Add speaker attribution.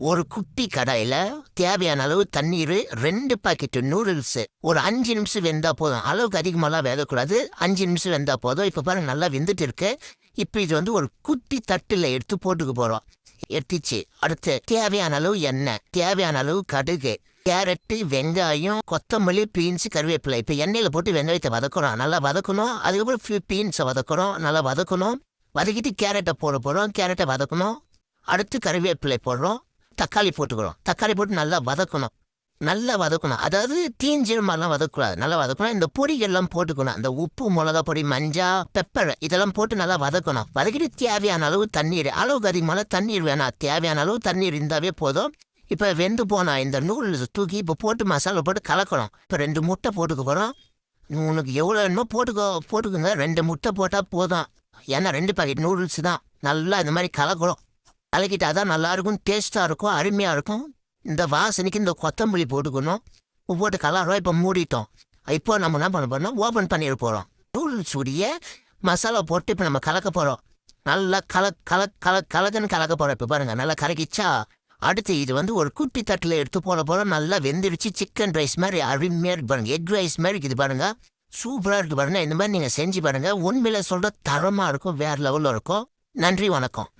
Speaker 1: ஒரு குட்டி கடாயில தேவையான அளவு தண்ணீர், 2 பாக்கெட் நூடுல்ஸ், ஒரு 5 நிமிஷம் வெந்தா போதும். அளவுக்கு அதிகமாலாம் வேகக்கூடாது. 5 நிமிஷம் வெந்தா போதும். இப்ப பாருங்க நல்லா வெந்துட்டு இருக்கு. இப்ப இது வந்து ஒரு குட்டி தட்டுல எடுத்து போட்டுக்க போறோம். எடுத்துச்சு. அடுத்து தேவையான அளவு எண்ணெய், தேவையான அளவு கடுகு, கேரட்டு, வெங்காயம், கொத்தமல்லி, பீன்ஸ், கருவேப்பிலை. இப்ப எண்ணெயில போட்டு வெங்காயத்தை வதக்குறோம். நல்லா வதக்கணும். அதுக்கப்புறம் பீன்ஸை வதக்குறோம். நல்லா வதக்கணும். வதக்கிட்டு கேரட்டை போட போறோம். கேரட்டை வதக்கணும். அடுத்து கருவேப்பிலை போடுறோம். தக்காளி போட்டுக்கிறோம். தக்காளி போட்டு நல்லா வதக்கணும். நல்லா வதக்கணும். அதாவது தீஞ்சல் மாதிரிலாம் வதக்கூடாது. நல்லா வதக்கணும். இந்த பொடிகள்லாம் போட்டுக்கணும். அந்த உப்பு, மிளகா பொடி, மஞ்சா, பெப்பர் இதெல்லாம் போட்டு நல்லா வதக்கணும். வதக்கிட்டு தேவையான அளவு தண்ணீர், அளவுக்கு அதிகமான தண்ணீர் வேணாம். தேவையான அளவு தண்ணீர் இருந்தாவே போதும். இப்போ வெந்து போனா இந்த நூடுல்ஸ் தூக்கி இப்போ போட்டு மசாலா போட்டு கலக்கணும். இப்போ 2 முட்டை போட்டுக்க போகிறோம். உனக்கு எவ்வளோ வேணுமோ போட்டுக்கோங்க. 2 முட்டை போட்டால் போதும். ஏன்னா 2 பாக்கெட் நூடுல்ஸ் தான். நல்லா இந்த மாதிரி கலக்கிறோம். கலக்கிட்டா தான் நல்லாயிருக்கும், டேஸ்ட்டாக இருக்கும், அருமையாக இருக்கும். இந்த வாசனைக்கு இந்த கொத்தமல்லி போட்டுக்கணும். போட்டு கலரோம். இப்போ மூடிட்டோம். இப்போ நம்ம என்ன பண்ண போறோம், ஓப்பன் பண்ணிட போகிறோம். நூடுல்ஸ் உடைய மசாலா போட்டு இப்போ நம்ம கலக்க போகிறோம். நல்லா கலக்குன்னு கலக்க போகிறோம். இப்போ பாருங்கள் நல்லா கலக்கிச்சா. அடுத்து இது வந்து ஒரு குட்டி தட்டில் எடுத்து போட போகிறோம். நல்லா வெந்துருச்சு. சிக்கன் ரைஸ் மாதிரி அருமையாக இருக்கு பாருங்கள். எக் ரைஸ் மாதிரி இருக்குது பாருங்கள். சூப்பராக இருக்குது பாருங்கள். இந்த மாதிரி நீங்கள் செஞ்சு பாருங்கள். உண்மையில சொல்கிற தரமாக இருக்கும். வேறு லெவலில் இருக்கும். நன்றி, வணக்கம்.